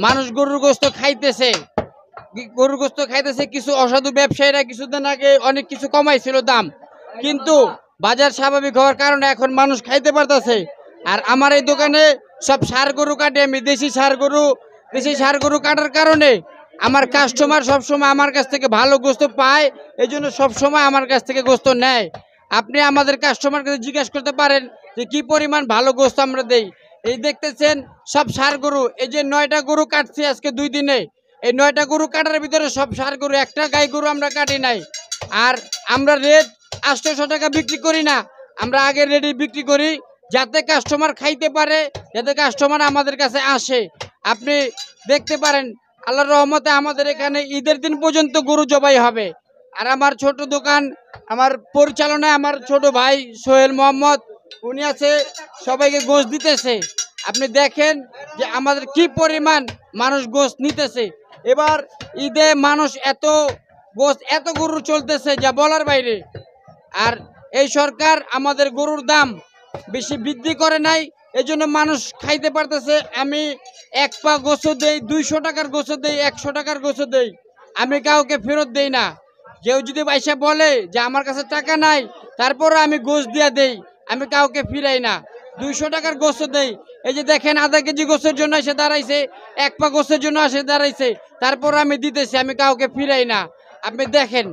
মানুষ গরুর গোস্ত খাইতেছে, গরুর গোস্ত খাইতেছে। কিছু অসাধু ব্যবসায়ীরা কিছুদিন আগে অনেক কিছু কমাইছিল দাম, কিন্তু বাজার স্বাভাবিক হওয়ার কারণে এখন মানুষ খাইতে পারতেছে। আর আমার এই দোকানে সব ষাঁড় গরু কাটে, আমি দেশি ষাঁড় গরু কাটার কারণে আমার কাস্টমার সবসময় আমার কাছ থেকে ভালো গোস্ত পায়, এই জন্য সবসময় আমার কাছ থেকে গোস্ত নেয়। আপনি আমাদের কাস্টমার কাছে জিজ্ঞাসা করতে পারেন যে কি পরিমাণ ভালো গোস্ত আমরা দেই। এই দেখতেছেন সব ষাঁড় গরু, এই যে 9টা গরু কাটছি আজকে 2 দিনে, এই 9টা গরু কাটার ভিতরে সব ষাঁড় গরু, একটা গাই গরু আমরা কাটি নাই। আর আমরা রেট 800 টাকা বিক্রি করি না, আমরা আগে রেটে বিক্রি করি, যাতে কাস্টমার খাইতে পারে, যাতে কাস্টমার আমাদের কাছে আসে। আপনি দেখতে পারেন আল্লাহর রহমতে আমাদের এখানে ঈদের দিন পর্যন্ত গরু জবাই হবে। আর আমার ছোট দোকান, আমার পরিচালনায় আমার ছোট ভাই সোহেল মোহাম্মদ, উনি আছে, সবাইকে গোশত দিতেছে। আপনি দেখেন যে আমাদের কি পরিমাণ মানুষ গোশত নিতেছে। এবার ঈদে মানুষ এত গোশত, এত গরু চলতেছে যা বলার বাইরে। আর এই সরকার আমাদের গরুর দাম বেশি বৃদ্ধি করে নাই, এজন্য মানুষ খাইতে পারতেছে। আমি এক পা গোশত দেই, 200 টাকার গোশত দেই, 100 টাকার গোশত দেই, আমি কাউকে ফেরত দেই না। কেউ যদি পয়সা বলে যে আমার কাছে টাকা নাই, তারপরও আমি গোশত দিয়া দেই, আমি কাউকে ফিরাই না। 200 টাকার গোশত দেই। এই যে দেখেন আধা কেজি গোশের জন্য এসে দাঁড়াইছে, এক পা গোশের জন্য এসে দাঁড়াইছে, তারপর আমি দিতেছি, আমি কাউকে ফিরাই না। আপনি দেখেন